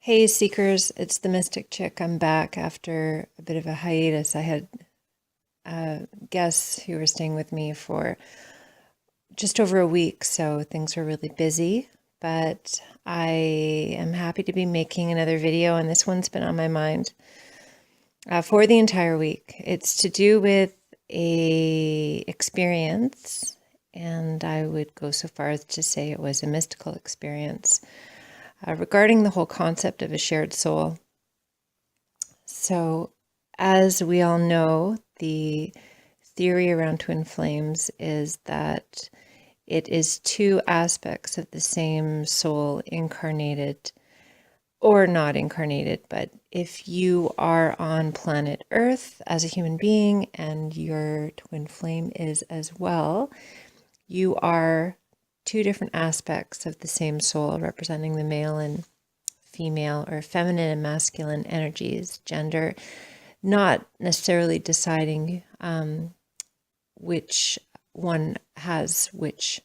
Hey Seekers, it's the Mystic Chick. I'm back after a bit of a hiatus. I had guests who were staying with me for just over a week, so things were really busy. But I am happy to be making another video, and this one's been on my mind for the entire week. It's to do with a experience, and I would go so far as to say it was a mystical experience regarding the whole concept of a shared soul. So, as we all know, the theory around twin flames is that it is two aspects of the same soul incarnated or not incarnated. But if you are on planet Earth as a human being and your twin flame is as well, you are two different aspects of the same soul representing the male and female or feminine and masculine energies, gender, not necessarily deciding which one has which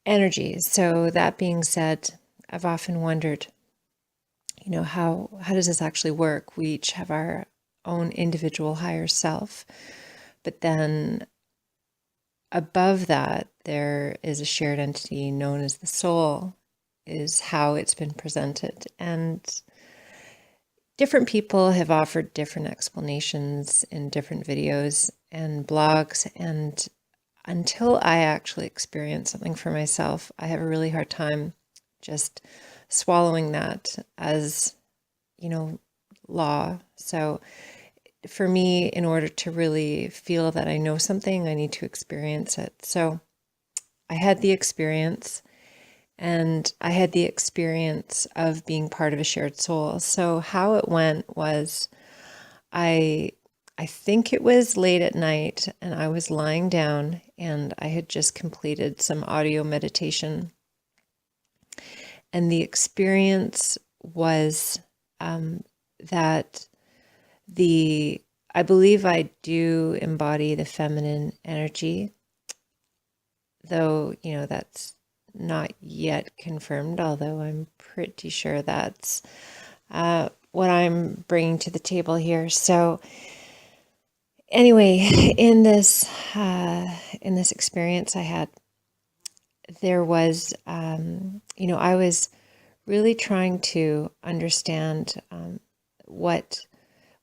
energy. So that being said, I've often wondered, how does this actually work? We each have our own individual higher self, but then above that, there is a shared entity known as the soul, is how it's been presented. And different people have offered different explanations in different videos and blogs. And until I actually experience something for myself, I have a really hard time just swallowing that as, law. So for me, in order to really feel that I know something, I need to experience it. So I had the experience. And I had the experience of being part of a shared soul. So how it went was I think it was late at night and I was lying down and I had just completed some audio meditation. And the experience was that I believe I do embody the feminine energy, though, that's not yet confirmed, although I'm pretty sure that's what I'm bringing to the table here. So anyway, in this experience I had, there was, I was really trying to understand what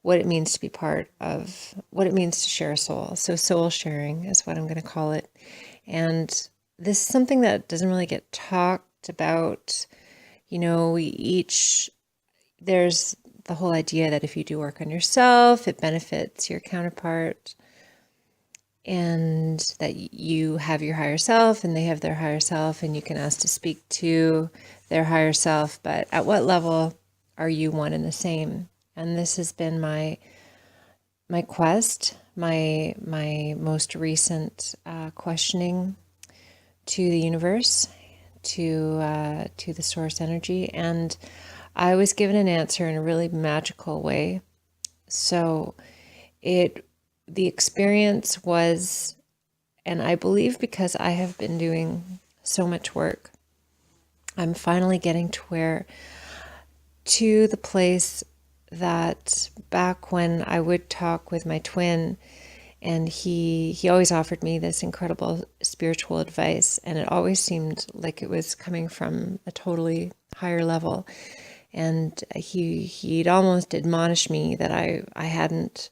it means to be part of, what it means to share a soul. So soul sharing is what I'm going to call it. And this is something that doesn't really get talked about. There's the whole idea that if you do work on yourself, it benefits your counterpart, and that you have your higher self and they have their higher self, and you can ask to speak to their higher self. But at what level are you one and the same? And this has been my quest, my most recent questioning to the universe, to the source energy. And I was given an answer in a really magical way. So the experience was, and I believe because I have been doing so much work, I'm finally getting to the place that back when I would talk with my twin, and he always offered me this incredible spiritual advice, and it always seemed like it was coming from a totally higher level. And he'd almost admonished me that I hadn't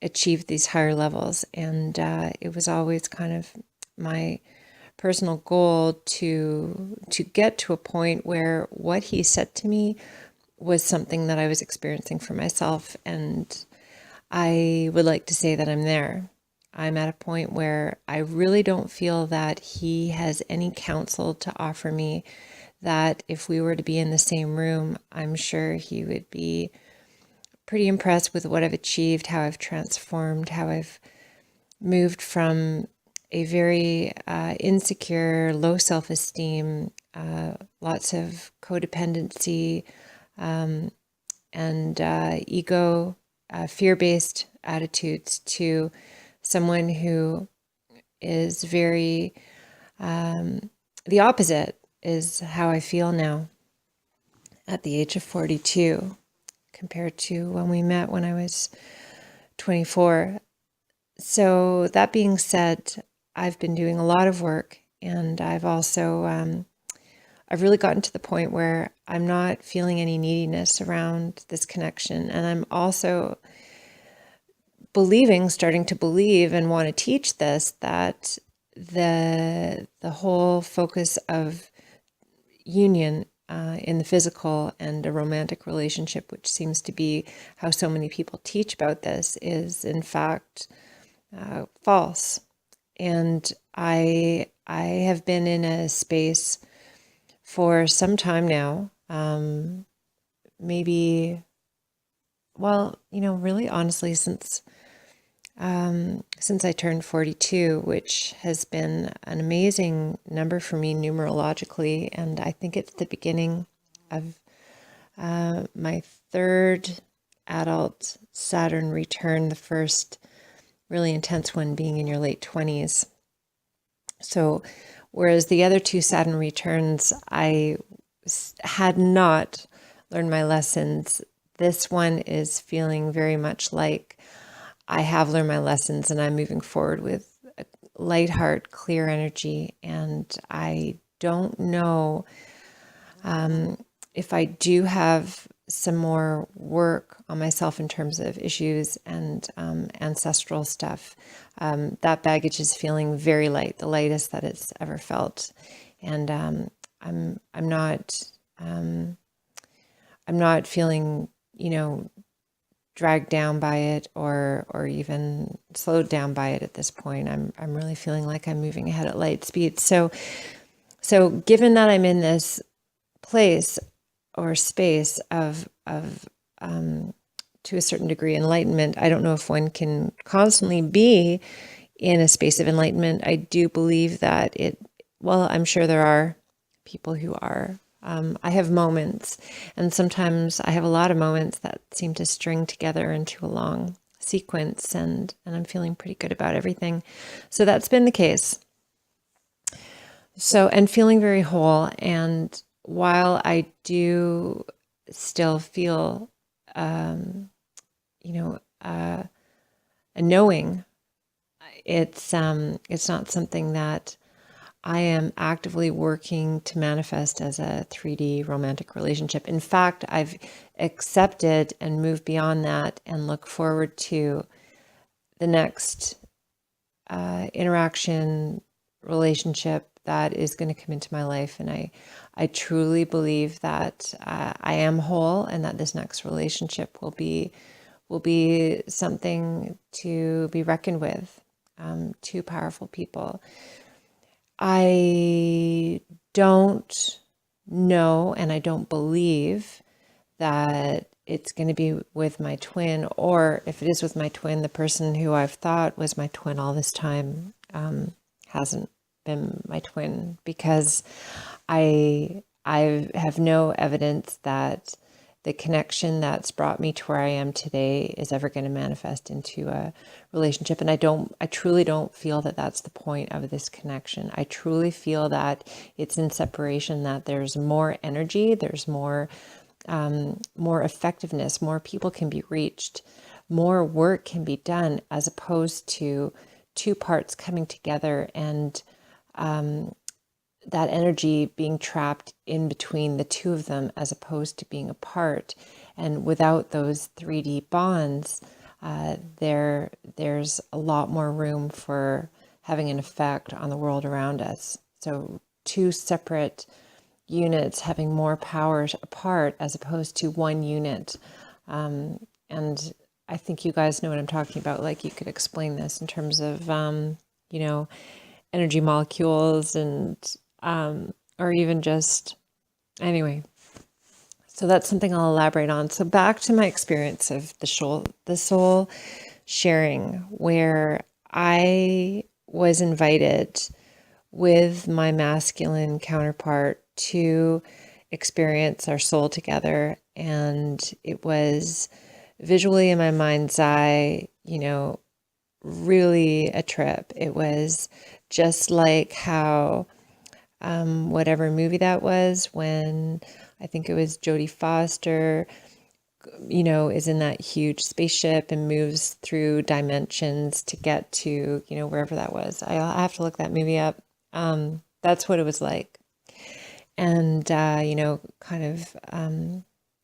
achieved these higher levels. And it was always kind of my personal goal to get to a point where what he said to me was something that I was experiencing for myself. And I would like to say that I'm there. I'm at a point where I really don't feel that he has any counsel to offer me, that if we were to be in the same room, I'm sure he would be pretty impressed with what I've achieved, how I've transformed, how I've moved from a very insecure, low self-esteem, lots of codependency, and ego, fear-based attitudes, to someone who is very, the opposite is how I feel now. at the age of 42 compared to when we met when I was 24. So that being said, I've been doing a lot of work, and I've also I've really gotten to the point where I'm not feeling any neediness around this connection, and I'm also starting to believe and want to teach this, that the whole focus of union in the physical and a romantic relationship, which seems to be how so many people teach about this, is in fact false. And I have been in a space for some time now, maybe, well, really honestly, since I turned 42, which has been an amazing number for me numerologically. And I think it's the beginning of my third adult Saturn return, the first really intense one being in your late 20s. So whereas the other two Saturn returns, I had not learned my lessons, this one is feeling very much like I have learned my lessons, and I'm moving forward with a light heart, clear energy. And I don't know if I do have some more work on myself in terms of issues and ancestral stuff. That baggage is feeling very light, the lightest that it's ever felt. And I'm not feeling, dragged down by it or even slowed down by it at this point. I'm really feeling like I'm moving ahead at light speed. So given that I'm in this place or space of to a certain degree enlightenment, I don't know if one can constantly be in a space of enlightenment. I do believe that I'm sure there are people who are. I have moments, and sometimes I have a lot of moments that seem to string together into a long sequence, and I'm feeling pretty good about everything. So that's been the case. So, and feeling very whole. And while I do still feel, a knowing, it's not something that I am actively working to manifest as a 3D romantic relationship. In fact, I've accepted and moved beyond that and look forward to the next interaction, relationship that is going to come into my life. And I truly believe that I am whole, and that this next relationship will be something to be reckoned with. Two powerful people. I don't know, and I don't believe that it's going to be with my twin, or if it is with my twin, the person who I've thought was my twin all this time hasn't been my twin, because I have no evidence that the connection that's brought me to where I am today is ever going to manifest into a relationship. And I truly don't feel that that's the point of this connection. I truly feel that it's in separation, that there's more energy, there's more effectiveness, more people can be reached, more work can be done, as opposed to two parts coming together and that energy being trapped in between the two of them, as opposed to being apart. And without those 3D bonds, there's a lot more room for having an effect on the world around us. So two separate units having more powers apart, as opposed to one unit. And I think you guys know what I'm talking about. Like, you could explain this in terms of, energy molecules and or even just, anyway. So that's something I'll elaborate on. So back to my experience of the soul sharing, where I was invited with my masculine counterpart to experience our soul together. And it was visually in my mind's eye, really a trip. It was just like how whatever movie that was, when I think it was Jodie Foster, is in that huge spaceship and moves through dimensions to get to, wherever that was. I have to look that movie up. That's what it was like. And, kind of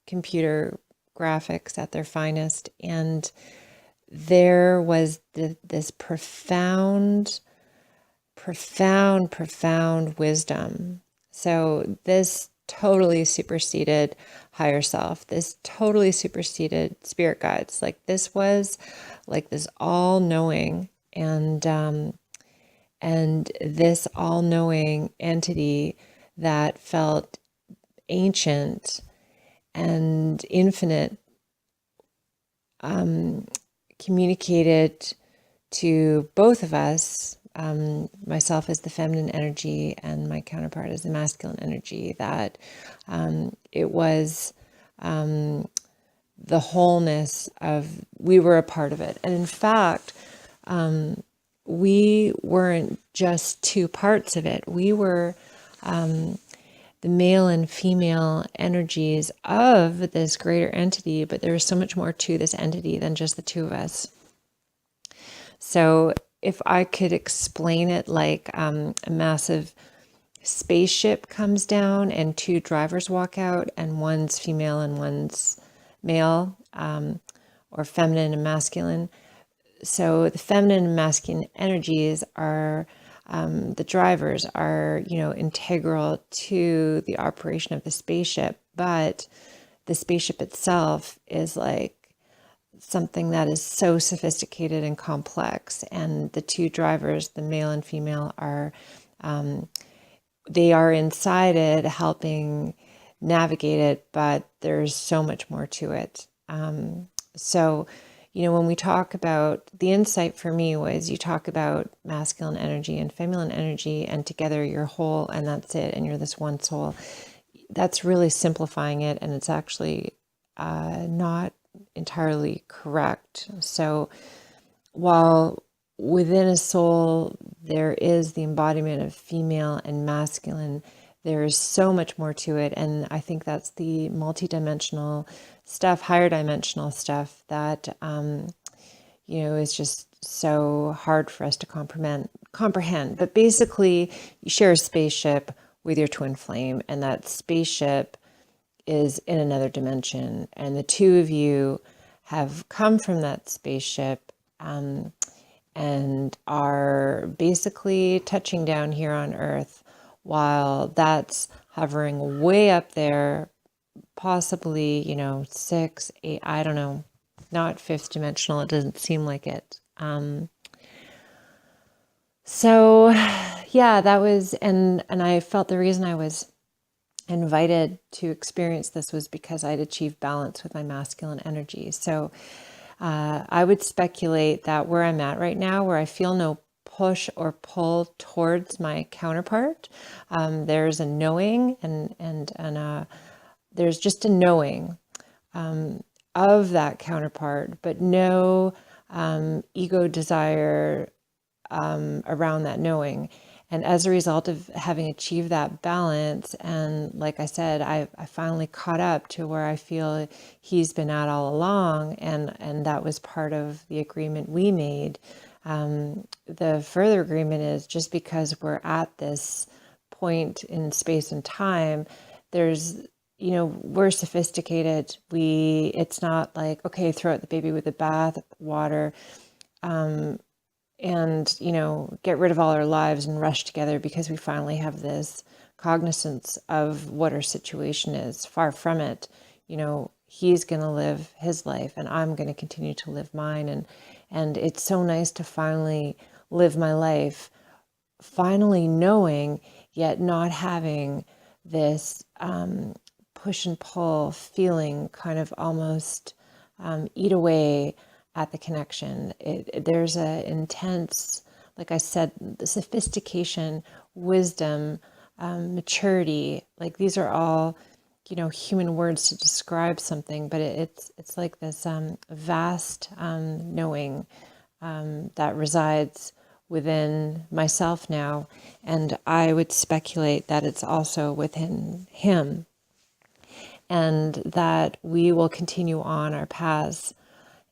computer graphics at their finest. And there was this profound wisdom. So this totally superseded higher self. This totally superseded spirit guides. Like this was like this all-knowing and this all-knowing entity that felt ancient and infinite, communicated to both of us, myself as the feminine energy and my counterpart as the masculine energy, that it was the wholeness of, we were a part of it. And in fact, we weren't just two parts of it. We were the male and female energies of this greater entity, but there was so much more to this entity than just the two of us. So if I could explain it like a massive spaceship comes down and two drivers walk out, and one's female and one's male, or feminine and masculine. So the feminine and masculine energies are, the drivers are, integral to the operation of the spaceship, but the spaceship itself is like something that is so sophisticated and complex. And the two drivers, the male and female, are, they are inside it helping navigate it, but there's so much more to it. So, when we talk about, the insight for me was, you talk about masculine energy and feminine energy, and together you're whole, and that's it, and you're this one soul. That's really simplifying it, and it's actually not entirely correct. So while within a soul there is the embodiment of female and masculine, there is so much more to it. And I think that's the multidimensional stuff, higher dimensional stuff that, is just so hard for us to comprehend. But basically, you share a spaceship with your twin flame, and that spaceship is in another dimension. And the two of you have come from that spaceship, and are basically touching down here on Earth, while that's hovering way up there, possibly, 6, 8, I don't know, not fifth dimensional. It doesn't seem like it. So yeah, that was, and I felt the reason I was invited to experience this was because I'd achieved balance with my masculine energy. So I would speculate that where I'm at right now, where I feel no push or pull towards my counterpart, there's a knowing and there's just a knowing of that counterpart, but no ego desire around that knowing. And as a result of having achieved that balance, and like I said, I finally caught up to where I feel he's been at all along, and that was part of the agreement we made. The further agreement is, just because we're at this point in space and time, there's, we're sophisticated. It's not like, okay, throw out the baby with the bath water, and, get rid of all our lives and rush together because we finally have this cognizance of what our situation is. Far from it. He's going to live his life and I'm going to continue to live mine. And it's so nice to finally live my life, finally knowing, yet not having this push and pull feeling kind of almost eat away at the connection. There's a intense, like I said, the sophistication, wisdom, maturity. Like these are all, human words to describe something, but it's like this vast knowing that resides within myself now, and I would speculate that it's also within him. and that we will continue on our paths.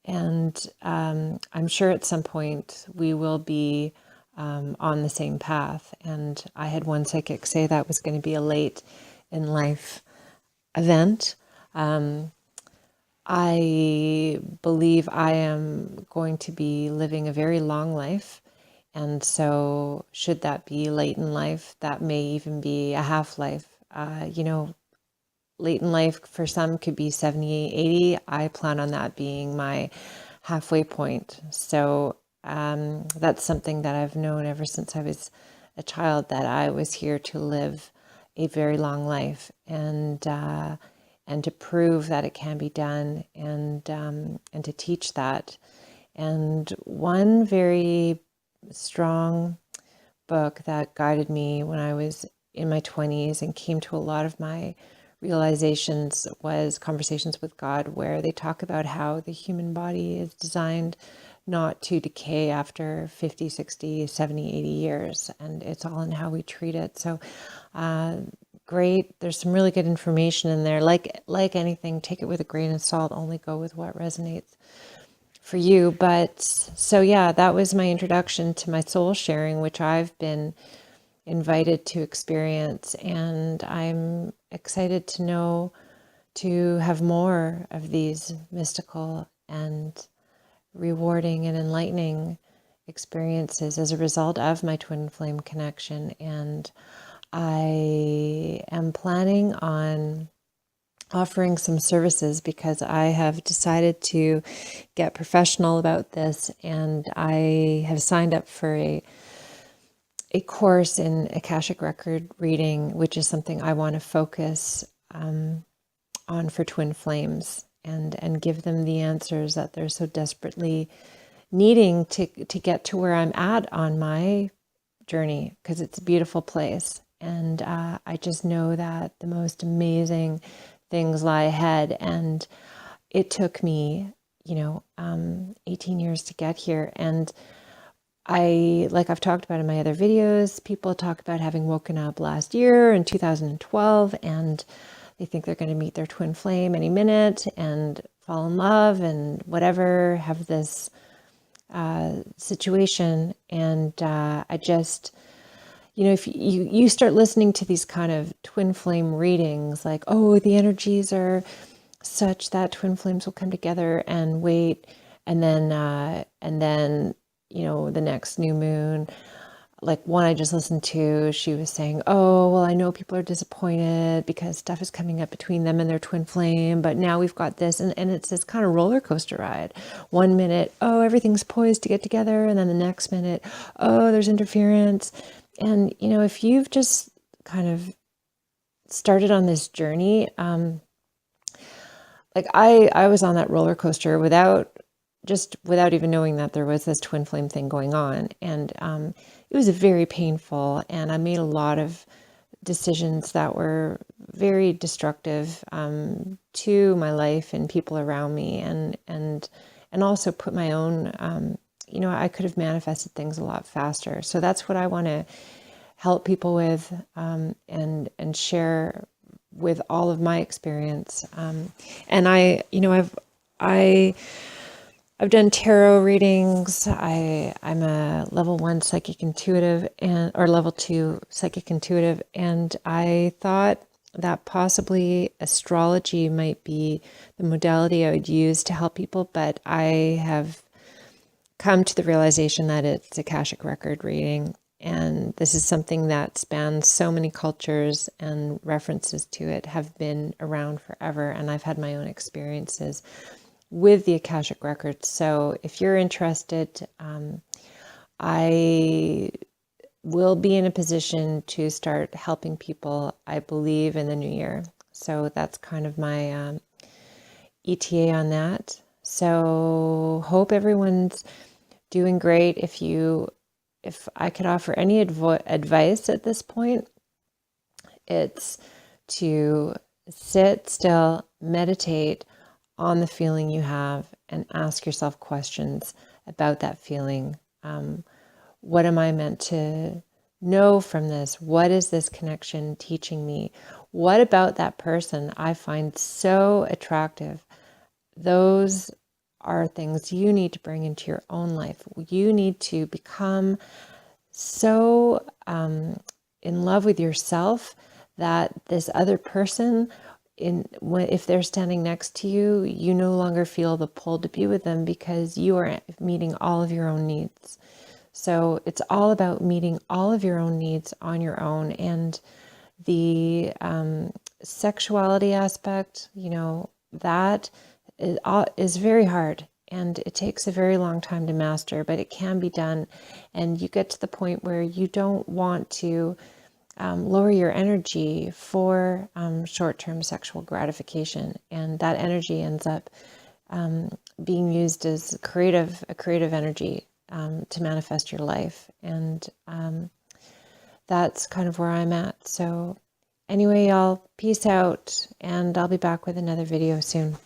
And I'm sure at some point we will be on the same path. And I had one psychic say that was going to be a late in life event. I believe I am going to be living a very long life. And so, should that be late in life, that may even be a half life. Late in life for some could be 70, 80. I plan on that being my halfway point. So, that's something that I've known ever since I was a child, that I was here to live a very long life, and to prove that it can be done, and to teach that. And one very strong book that guided me when I was in my 20s and came to a lot of my realizations was Conversations with God, where they talk about how the human body is designed not to decay after 50, 60, 70, 80 years. And it's all in how we treat it. So great. There's some really good information in there. Like anything, take it with a grain of salt, only go with what resonates for you. But so yeah, that was my introduction to my soul sharing, which I've been invited to experience, and I'm excited to have more of these mystical and rewarding and enlightening experiences as a result of my twin flame connection. And I am planning on offering some services because I have decided to get professional about this, and I have signed up for a course in Akashic record reading, which is something I want to focus on for twin flames, and give them the answers that they're so desperately needing to get to where I'm at on my journey, because it's a beautiful place. And I just know that the most amazing things lie ahead. And it took me, 18 years to get here. And like I've talked about in my other videos, people talk about having woken up last year in 2012, and they think they're going to meet their twin flame any minute and fall in love and whatever, have this situation. And I just, if you start listening to these kind of twin flame readings, like, oh, the energies are such that twin flames will come together and wait, and then the next new moon, like one I just listened to, she was saying, oh, well, I know people are disappointed because stuff is coming up between them and their twin flame, but now we've got this. And it's this kind of roller coaster ride. 1 minute, oh, everything's poised to get together. And then the next minute, oh, there's interference. And, if you've just kind of started on this journey, like I was on that roller coaster without even knowing that there was this twin flame thing going on. And it was very painful. And I made a lot of decisions that were very destructive to my life and people around me. And also put my own, I could have manifested things a lot faster. So that's what I want to help people with, and share with all of my experience. And I've done tarot readings. I'm a level 1 psychic intuitive or level 2 psychic intuitive. And I thought that possibly astrology might be the modality I would use to help people. But I have come to the realization that it's Akashic record reading. And this is something that spans so many cultures, and references to it have been around forever. And I've had my own experiences with the Akashic records. So if you're interested, I will be in a position to start helping people, I believe, in the new year. So that's kind of my ETA on that. So hope everyone's doing great. If I could offer any advice at this point, it's to sit still, meditate on the feeling you have, and ask yourself questions about that feeling. What am I meant to know from this? What is this connection teaching me? what about that person I find so attractive? Those are things you need to bring into your own life. You need to become so in love with yourself that this other person, if they're standing next to you, you no longer feel the pull to be with them because you are meeting all of your own needs. So it's all about meeting all of your own needs on your own. And the sexuality aspect, that is very hard. And it takes a very long time to master, but it can be done. And you get to the point where you don't want to lower your energy for short-term sexual gratification. And that energy ends up being used as a creative energy to manifest your life. And that's kind of where I'm at. So anyway, y'all, peace out, and I'll be back with another video soon.